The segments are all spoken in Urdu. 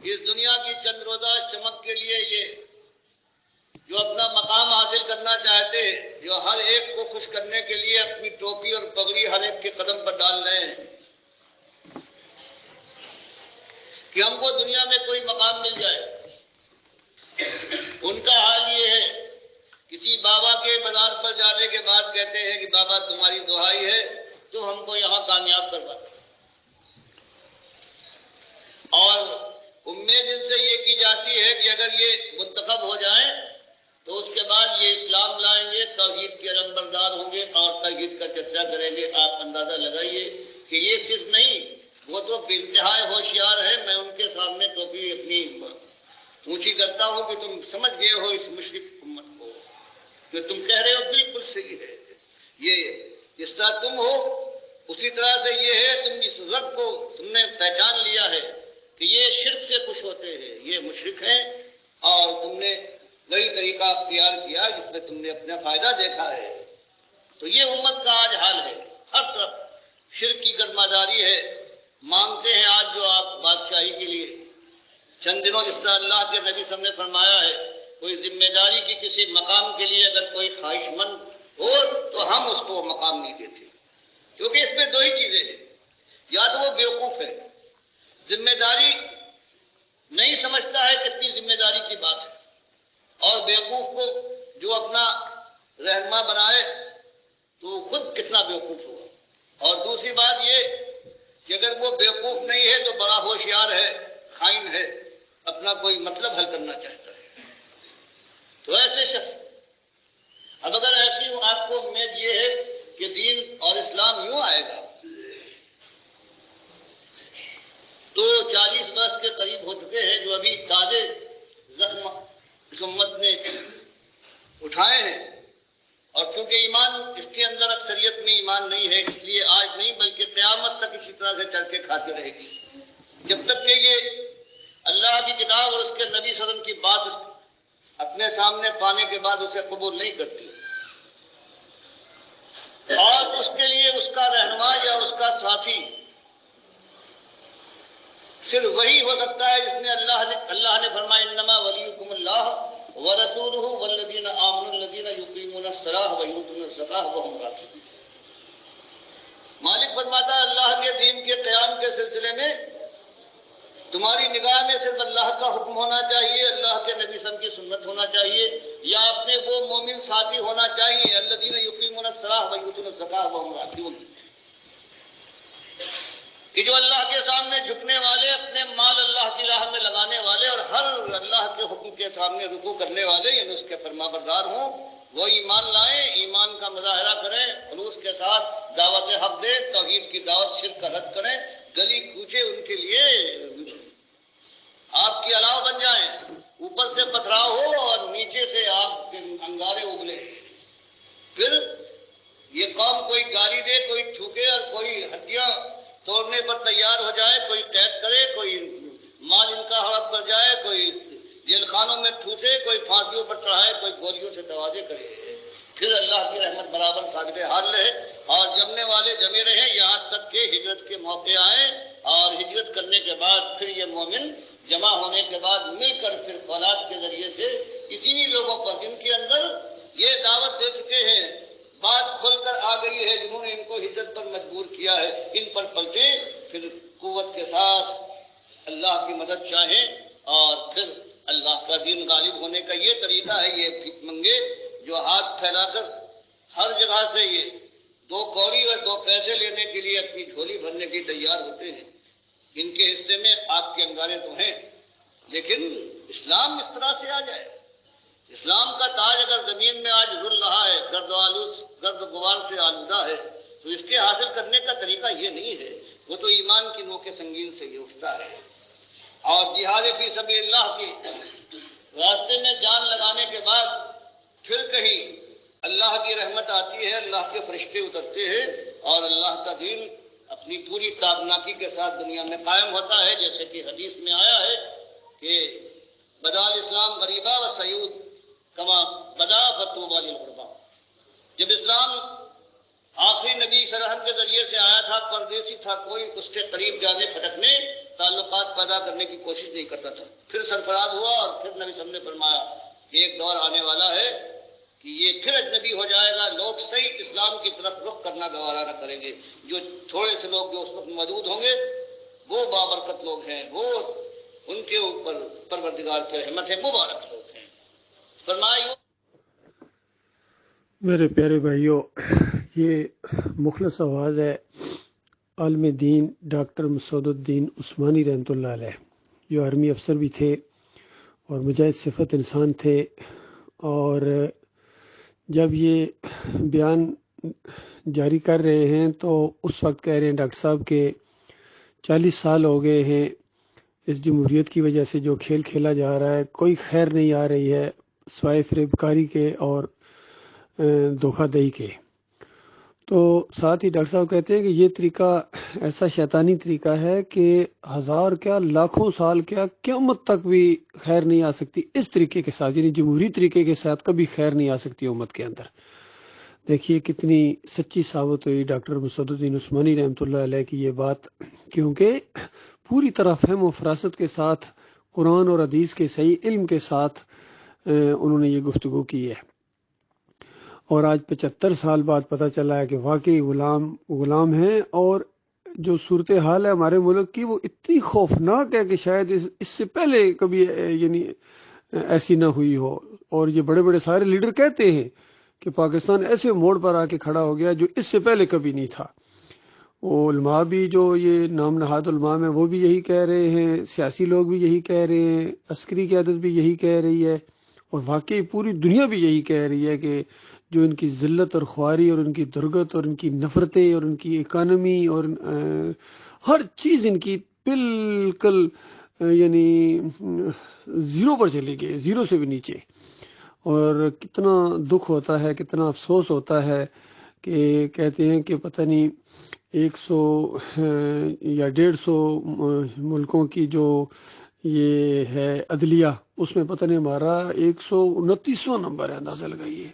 اس دنیا کی چند روزہ چمک کے لیے یہ جو اپنا مقام حاصل کرنا چاہتے ہیں، جو ہر ایک کو خوش کرنے کے لیے اپنی ٹوپی اور پگڑی ہر ایک کے قدم پر ڈال رہے ہیں کہ ہم کو دنیا میں کوئی مقام مل جائے، ان کا حال یہ ہے کسی بابا کے مزار پر جانے کے بعد کہتے ہیں کہ بابا تمہاری دعائی ہے تو ہم کو یہاں کامیاب کروا، اور امید ان سے یہ کی جاتی ہے کہ اگر یہ منتخب ہو جائیں تو اس کے بعد یہ اسلام لائیں گے، توحید کے علمبردار ہوں گے اور توحید کا چرچا کریں گے۔ آپ اندازہ لگائیے کہ یہ صرف نہیں، وہ تو بے انتہائی ہوشیار ہے، میں ان کے سامنے ٹوپی اپنی اونچی کرتا ہوں کہ تم سمجھ گئے ہو اس مشرک امت کو، جو تم کہہ رہے ہو بالکل صحیح ہے، یہ جس طرح تم ہو اسی طرح سے یہ ہے، تم اس رب کو تم نے پہچان لیا ہے کہ یہ شرک سے خوش ہوتے ہیں، یہ مشرک ہیں، اور تم نے وہی طریقہ اختیار کیا جس میں تم نے اپنا فائدہ دیکھا ہے۔ تو یہ امت کا آج حال ہے، ہر طرف شرک کی گرماداری ہے، مانگتے ہیں آج جو آپ بادشاہی کے لیے۔ چند دنوں جس طرح اللہ کے نبی صلی اللہ علیہ وسلم نے فرمایا ہے، کوئی ذمہ داری کی کسی مقام کے لیے اگر کوئی خواہش مند ہو تو ہم اس کو مقام نہیں دیتے، کیونکہ اس میں دو ہی چیزیں ہیں، یا تو وہ بیوقوف ہے، ذمہ داری نہیں سمجھتا ہے کتنی ذمہ داری کی بات ہے، اور بیوقوف کو جو اپنا رہنما بنائے تو وہ خود کتنا بیوقوف ہوگا۔ اور دوسری بات یہ کہ اگر وہ بیوقوف نہیں ہے تو بڑا ہوشیار ہے، خائن ہے، اپنا کوئی مطلب حل کرنا چاہتا ہے۔ تو ایسے شخص، اب اگر ایسی آپ کو امید یہ ہے کہ دین اور اسلام یوں آئے گا، تو 40 برس کے قریب ہو چکے ہیں جو ابھی تازے زخم اس امت نے اٹھائے ہیں، اور چونکہ ایمان اس کے اندر اکثریت میں ایمان نہیں ہے، اس لیے آج نہیں بلکہ قیامت تک اسی طرح سے چل کے کھاتے رہے گی، جب تک کہ یہ اللہ کی کتاب اور اس کے نبی صلی اللہ علیہ وسلم کی بات اپنے سامنے پانے کے بعد اسے قبول نہیں کرتی، اور اس کے لیے اس کا رہنما یا اس کا ساتھی صرف وہی ہو سکتا ہے جس نے اللہ نے فرمایا انما ولیکم اللہ ورسولہ والذین آمنوا الذین یقیمون الصلاۃ ویؤتون الزکاۃ وهم راکعون۔ مالک فرماتا ہے اللہ کے دین کے قیام کے سلسلے میں تمہاری نگاہ میں صرف اللہ کا حکم ہونا چاہیے، اللہ کے نبی صلی اللہ علیہ وسلم کی سنت ہونا چاہیے، یا اپنے وہ مومن ساتھی ہونا چاہیے الذین یقیمون الصلاۃ ویؤتون الزکاۃ وهم راکعون، کہ جو اللہ کے سامنے جھکنے والے، اپنے مال اللہ کی راہ میں لگانے والے اور ہر اللہ کے حکم کے سامنے رکوع کرنے والے، یعنی اس کے فرما بردار ہوں، وہ ایمان لائیں، ایمان کا مظاہرہ کریں، خلوص کے ساتھ دعوت حق دے، توحید کی دعوت، شرک کا رد کریں، گلی کوچے ان کے لیے آگ کی الاؤ بن جائیں، اوپر سے پتھراؤ ہو اور نیچے سے آگ کے انگارے ابلے۔ پھر یہ قوم کوئی گالی دے، کوئی تھوکے اور کوئی ہڈیاں توڑنے پر تیار ہو جائے، کوئی قید کرے، کوئی مال ان کا ہڑپ کر جائے، کوئی جیل خانوں میں ٹھوسے، کوئی پھانسیوں پر چڑھائے، کوئی گولیوں سے توازے کرے، پھر اللہ کی رحمت برابر ثابت حال رہے اور جمنے والے جمے رہے، یہاں تک کہ ہجرت کے موقع آئے، اور ہجرت کرنے کے بعد پھر یہ مومن جمع ہونے کے بعد مل کر پھر فولاد کے ذریعے سے اسی لوگوں پر جن کے اندر یہ دعوت دے چکے ہیں، بات کھل کر آ گئی ہے، جنہوں نے ان کو ہجرت پر مجبور کیا ہے، ان پر پلٹے، پھر قوت کے ساتھ اللہ کی مدد چاہیں، اور پھر اللہ کا دین غالب ہونے کا یہ طریقہ ہے، یہ بھیک منگے جو ہاتھ پھیلا کر ہر جگہ سے یہ 2 کوڑی اور 2 پیسے لینے کے لیے اپنی جھولی بھرنے کی تیار ہوتے ہیں، ان کے حصے میں آگ کے انگارے تو ہیں، لیکن اسلام اس طرح سے آ جائے، اسلام کا تاج اگر زمین میں آج رل رہا ہے، گرد غبار سے آلودہ ہے، تو اس کے حاصل کرنے کا طریقہ یہ نہیں ہے، وہ تو ایمان کی نوک سنگین سے یہ اٹھتا ہے، اور جہاد فی سبیل اللہ کے راستے میں جان لگانے کے بعد پھر کہیں اللہ کی رحمت آتی ہے، اللہ کے فرشتے اترتے ہیں، اور اللہ کا دین اپنی پوری تابناکی کے ساتھ دنیا میں قائم ہوتا ہے، جیسے کہ حدیث میں آیا ہے کہ بدا الاسلام غریبا و سعود کما بدا فتوبہ للغربا۔ جب اسلام آخری نبی سرحد کے ذریعے سے آیا تھا، پردیسی تھا، کوئی اس کے قریب جانے پھٹکنے تعلقات پیدا کرنے کی کوشش نہیں کرتا تھا. پھر سرفراز ہوا اور پھر نبی صلی اللہ علیہ وسلم نے فرمایا کہ ایک دور آنے والا ہے کہ یہ پھر اجنبی ہو جائے گا، لوگ صحیح اسلام کی طرف رخ کرنا گوارا نہ کریں گے. جو تھوڑے سے لوگ جو اس وقت موجود ہوں گے وہ بابرکت لوگ ہیں، وہ ان کے اوپر پروردگار کی رحمت ہے، مبارک لوگ ہیں. فرمایا میرے پیارے بھائیوں، یہ مخلص آواز ہے عالم دین ڈاکٹر مسعود الدین عثمانی رحمۃ اللہ علیہ، جو آرمی افسر بھی تھے اور مجاہد صفت انسان تھے. اور جب یہ بیان جاری کر رہے ہیں تو اس وقت کہہ رہے ہیں ڈاکٹر صاحب کہ 40 سال ہو گئے ہیں اس جمہوریت کی وجہ سے جو کھیل کھیلا جا رہا ہے، کوئی خیر نہیں آ رہی ہے سوائے فریب کاری کے اور دھوکہ دہی کے. تو ساتھ ہی ڈاکٹر صاحب کہتے ہیں کہ یہ طریقہ ایسا شیطانی طریقہ ہے کہ ہزار کیا لاکھوں سال کیا قیامت تک بھی خیر نہیں آ سکتی اس طریقے کے ساتھ، یعنی جمہوری طریقے کے ساتھ کبھی خیر نہیں آ سکتی امت کے اندر. دیکھیے کتنی سچی ثابت ہوئی ڈاکٹر مسعود الدین عثمانی رحمۃ اللہ علیہ کی یہ بات، کیونکہ پوری طرح فہم و فراست کے ساتھ قرآن اور حدیث کے صحیح علم کے ساتھ انہوں نے یہ گفتگو کی ہے. اور آج 75 سال بعد پتہ چلا ہے کہ واقعی غلام ہیں، اور جو صورتحال ہے ہمارے ملک کی وہ اتنی خوفناک ہے کہ شاید اس سے پہلے کبھی یعنی ایسی نہ ہوئی ہو. اور یہ بڑے بڑے سارے لیڈر کہتے ہیں کہ پاکستان ایسے موڑ پر آ کے کھڑا ہو گیا جو اس سے پہلے کبھی نہیں تھا. وہ علماء بھی جو یہ نام نہاد علماء ہیں وہ بھی یہی کہہ رہے ہیں، سیاسی لوگ بھی یہی کہہ رہے ہیں، عسکری قیادت بھی یہی کہہ رہی ہے، اور واقعی پوری دنیا بھی یہی کہہ رہی ہے کہ جو ان کی ذلت اور خواری اور ان کی درگت اور ان کی نفرتیں اور ان کی اکانومی اور ہر چیز ان کی بالکل یعنی زیرو پر چلی گئی، زیرو سے بھی نیچے. اور کتنا دکھ ہوتا ہے، کتنا افسوس ہوتا ہے کہ کہتے ہیں کہ پتہ نہیں 100 یا 150 ملکوں کی جو یہ ہے عدلیہ، اس میں پتہ نہیں ہمارا 129واں نمبر ہے. اندازہ لگائیے،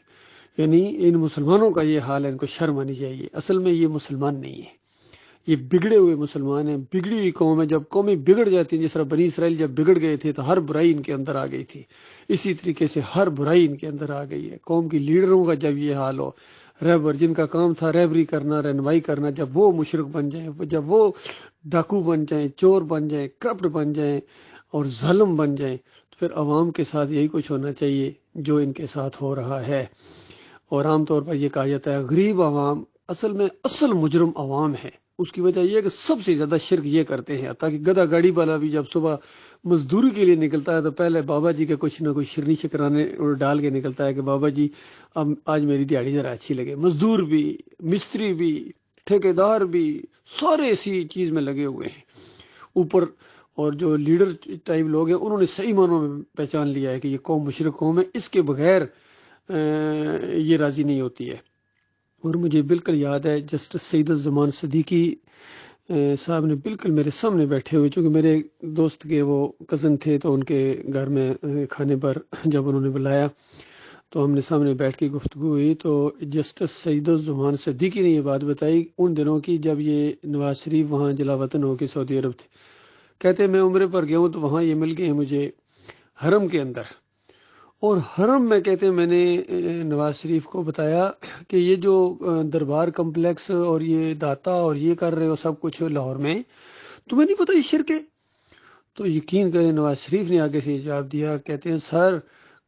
یعنی ان مسلمانوں کا یہ حال ہے. ان کو شرم آنی چاہیے. اصل میں یہ مسلمان نہیں ہے، یہ بگڑے ہوئے مسلمان ہیں، بگڑی ہوئی قوم ہے. جب قومیں بگڑ جاتی ہیں، جس طرح بنی اسرائیل جب بگڑ گئے تھے تو ہر برائی ان کے اندر آ گئی تھی، اسی طریقے سے ہر برائی ان کے اندر آ گئی ہے. قوم کی لیڈروں کا جب یہ حال ہو، رہبر جن کا کام تھا رہبری کرنا، رہنمائی کرنا، جب وہ مشرک بن جائیں، جب وہ ڈاکو بن جائیں، چور بن جائیں، کرپٹ بن جائیں اور ظالم بن جائیں، تو پھر عوام کے ساتھ یہی کچھ ہونا چاہیے جو ان کے ساتھ ہو رہا ہے. اور عام طور پر یہ کہا جاتا ہے غریب عوام اصل میں اصل مجرم عوام ہے. اس کی وجہ یہ ہے کہ سب سے زیادہ شرک یہ کرتے ہیں. تاکہ گدھا گاڑی والا بھی جب صبح مزدوری کے لیے نکلتا ہے تو پہلے بابا جی کے کچھ نہ کچھ شرنی شکرانے ڈال کے نکلتا ہے کہ بابا جی اب آج میری دیہڑی ذرا اچھی لگے. مزدور بھی، مستری بھی، ٹھیکیدار بھی، سارے اسی چیز میں لگے ہوئے ہیں اوپر. اور جو لیڈر ٹائپ لوگ ہیں انہوں نے صحیح معنوں میں پہچان لیا ہے کہ یہ قوم مشرک قوم ہے، اس کے بغیر یہ راضی نہیں ہوتی ہے. اور مجھے بالکل یاد ہے جسٹس سعید الزمان صدیقی صاحب نے بالکل میرے سامنے بیٹھے ہوئے، چونکہ میرے دوست کے وہ کزن تھے تو ان کے گھر میں کھانے پر جب انہوں نے بلایا تو ہم نے سامنے بیٹھ کے گفتگو ہوئی. تو جسٹس سعید الزمان صدیقی نے یہ بات بتائی ان دنوں کی جب یہ نواز شریف وہاں جلا وطن ہو کے سعودی عرب تھے. کہتے میں عمرے پر گیا ہوں تو وہاں یہ مل گئے مجھے حرم کے اندر. اور حرم میں کہتے ہیں میں نے نواز شریف کو بتایا کہ یہ جو دربار کمپلیکس اور یہ داتا اور یہ کر رہے ہو سب کچھ لاہور میں، تمہیں نہیں پتہ یہ شرک ہے؟ تو یقین کریں نواز شریف نے آگے سے جواب دیا، کہتے ہیں سر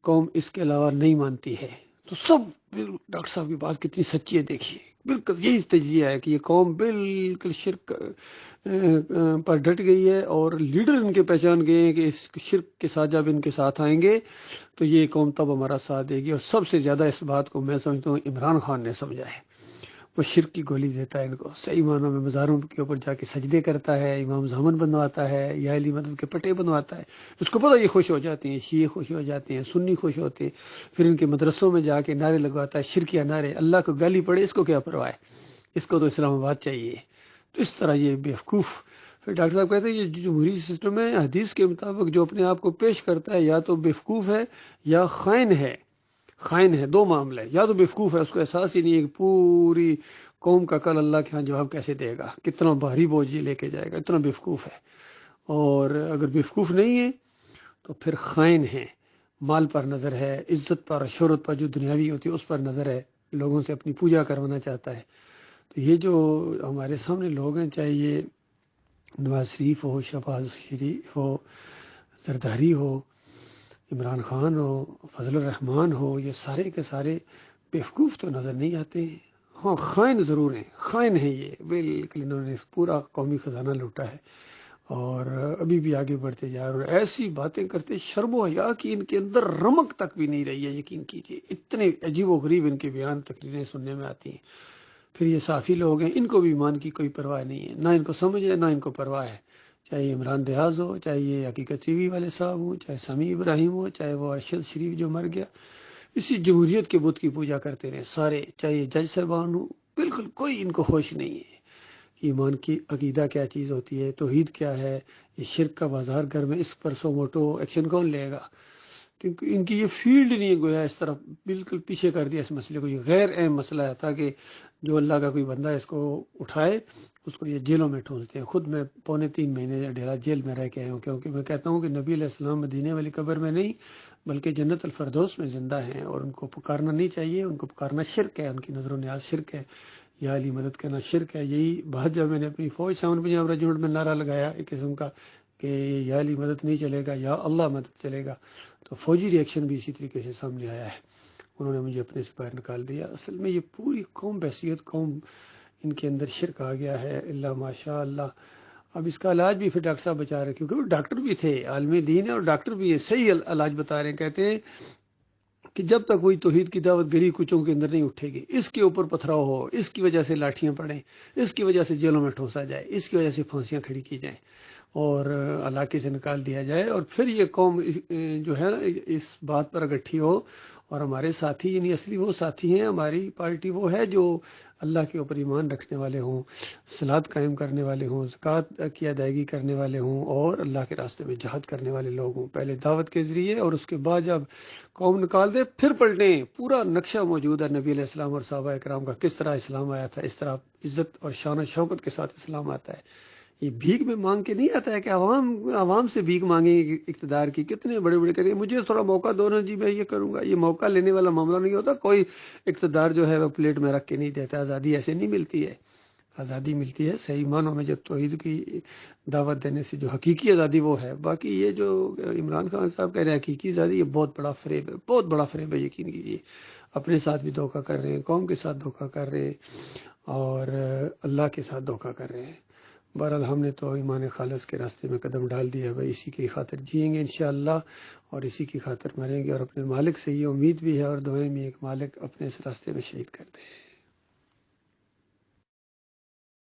قوم اس کے علاوہ نہیں مانتی ہے. تو سب ڈاکٹر صاحب کی بات کتنی سچی ہے، دیکھیے بالکل یہی تجزیہ ہے کہ یہ قوم بالکل شرک پر ڈٹ گئی ہے، اور لیڈر ان کے پہچان گئے ہیں کہ اس شرک کے ساتھ جب ان کے ساتھ آئیں گے تو یہ قوم تب ہمارا ساتھ دے گی. اور سب سے زیادہ اس بات کو میں سمجھتا ہوں عمران خان نے سمجھا ہے. وہ شرک کی گولی دیتا ہے ان کو، صحیح معنوں میں مزاروں کے اوپر جا کے سجدے کرتا ہے، امام زامن بنواتا ہے، یا علی مدد کے پٹے بنواتا ہے. اس کو پتہ یہ خوش ہو جاتے ہیں، شیعہ خوش ہو جاتے ہیں، سنی خوش ہوتے ہیں. پھر ان کے مدرسوں میں جا کے نعرے لگواتا ہے، شرکیہ نعرے. اللہ کو گالی پڑے اس کو کیا پرواہ ہے، اس کو تو اسلام آباد چاہیے. تو اس طرح یہ بیوقوف. پھر ڈاکٹر صاحب کہتے ہیں یہ جمہوری سسٹم ہے، حدیث کے مطابق جو اپنے آپ کو پیش کرتا ہے یا تو بیوقوف ہے یا خائن ہے. خائن ہے، دو معاملے، یا تو بیوقوف ہے، اس کو احساس ہی نہیں ہے کہ پوری قوم کا کل اللہ کے ہاں جواب کیسے دے گا، کتنا بھاری بوجھ یہ لے کے جائے گا، اتنا بیوقوف ہے. اور اگر بیوقوف نہیں ہیں تو پھر خائن ہیں، مال پر نظر ہے، عزت پر شہرت پر جو دنیاوی ہوتی ہے اس پر نظر ہے، لوگوں سے اپنی پوجا کروانا چاہتا ہے۔ تو یہ جو ہمارے سامنے لوگ ہیں، چاہے یہ نواز شریف ہو، شہباز شریف ہو، زرداری ہو، عمران خان ہو، فضل الرحمان ہو، یہ سارے کے سارے بیوقوف تو نظر نہیں آتے ہیں، ہاں خائن ضرور ہیں، خائن ہیں یہ بالکل، انہوں نے پورا قومی خزانہ لوٹا ہے اور ابھی بھی آگے بڑھتے جا رہے، اور ایسی باتیں کرتے شرم و حیا کی ان کے اندر رمق تک بھی نہیں رہی ہے، یقین کیجیے اتنے عجیب و غریب ان کے بیان تقریریں سننے میں آتی ہیں۔ پھر یہ صافی لوگ ہیں، ان کو بھی ایمان کی کوئی پرواہ نہیں ہے، نہ ان کو سمجھ ہے نہ ان کو پرواہ ہے، چاہے عمران ریاض ہو، چاہے یہ حقیقت ٹی وی والے صاحب ہوں، چاہے سمیع ابراہیم ہو، چاہے وہ ارشد شریف جو مر گیا، اسی جمہوریت کے بت کی پوجا کرتے رہے سارے، چاہے یہ جج صاحبان ہوں، بالکل کوئی ان کو ہوش نہیں ہے کہ ایمان کی عقیدہ کیا چیز ہوتی ہے، توحید کیا ہے، یہ شرک کا بازار گھر میں اس پر سو موٹو ایکشن کون لے گا، کیونکہ ان کی یہ فیلڈ نہیں ہے، گویا اس طرف بالکل پیچھے کر دیا اس مسئلے کو، یہ غیر اہم مسئلہ ہے تاکہ جو اللہ کا کوئی بندہ اس کو اٹھائے اس کو یہ جیلوں میں ٹھونستے ہیں۔ خود میں 2.5 مہینے ڈیرا جیل میں رہ کے آیا ہوں، کیونکہ میں کہتا ہوں کہ نبی علیہ السلام مدینے والی قبر میں نہیں بلکہ جنت الفردوس میں زندہ ہیں، اور ان کو پکارنا نہیں چاہیے، ان کو پکارنا شرک ہے، ان کی نظر و نیاز شرک ہے، یا علی مدد کرنا شرک ہے۔ یہی بات جب میں نے اپنی فوج سامنے پنجاب ریجمنٹ میں نعرہ لگایا ایک قسم کا کہ یا علی مدد نہیں چلے گا یا اللہ مدد چلے گا، تو فوجی ری ایکشن بھی اسی طریقے سے سامنے آیا ہے، انہوں نے مجھے اپنے سے باہر نکال دیا۔ اصل میں یہ پوری قوم بحیثیت قوم ان کے اندر شرک آ گیا ہے، اللہ ماشاء اللہ۔ اب اس کا علاج بھی پھر ڈاکٹر صاحب بتا رہے ہیں، کیونکہ وہ ڈاکٹر بھی تھے، عالم دین ہے اور ڈاکٹر بھی ہے، صحیح علاج بتا رہے ہیں، کہتے ہیں کہ جب تک کوئی توحید کی دعوت گری کچوں کے اندر نہیں اٹھے گی، اس کے اوپر پتھراؤ ہو، اس کی وجہ سے لاٹھیاں پڑیں، اس کی وجہ سے جیلوں میں ٹھوسا جائے، اس کی وجہ سے پھانسیاں کھڑی کی جائیں اور علاقے سے نکال دیا جائے، اور پھر یہ قوم جو ہے نا اس بات پر اکٹھی ہو، اور ہمارے ساتھی یعنی اصلی وہ ساتھی ہیں، ہماری پارٹی وہ ہے جو اللہ کے اوپر ایمان رکھنے والے ہوں، صلاۃ قائم کرنے والے ہوں، زکوٰۃ کی ادائیگی کرنے والے ہوں، اور اللہ کے راستے میں جہاد کرنے والے لوگ ہوں، پہلے دعوت کے ذریعے اور اس کے بعد جب قوم نکال دے پھر پلٹیں۔ پورا نقشہ موجود ہے نبی علیہ السلام اور صحابہ کرام کا، کس طرح اسلام آیا تھا، اس طرح عزت اور شان و شوکت کے ساتھ اسلام آتا ہے، یہ بھیک میں مانگ کے نہیں آتا ہے کہ عوام سے بھیک مانگیں اقتدار کی، کتنے بڑے بڑے کریں مجھے تھوڑا موقع دو نا جی میں یہ کروں گا، یہ موقع لینے والا معاملہ نہیں ہوتا، کوئی اقتدار جو ہے وہ پلیٹ میں رکھ کے نہیں دیتا، آزادی ایسے نہیں ملتی ہے، آزادی ملتی ہے صحیح معنوں میں جب توحید کی دعوت دینے سے، جو حقیقی آزادی وہ ہے۔ باقی یہ جو عمران خان صاحب کہہ رہے ہیں حقیقی آزادی، یہ بہت بڑا فریب ہے، بہت بڑا فریب ہے، یقین کیجیے، اپنے ساتھ بھی دھوکہ کر رہے ہیں، قوم کے ساتھ دھوکہ کر رہے ہیں، اور اللہ کے ساتھ دھوکہ کر رہے ہیں۔ بہرحال ہم نے تو ایمان خالص کے راستے میں قدم ڈال دیا ہے بھائی، اسی کی خاطر جئیں گے انشاءاللہ اور اسی کی خاطر مریں گے، اور اپنے مالک سے یہ امید بھی ہے اور دعائیں بھی ایک مالک اپنے اس راستے میں شہید کر دے۔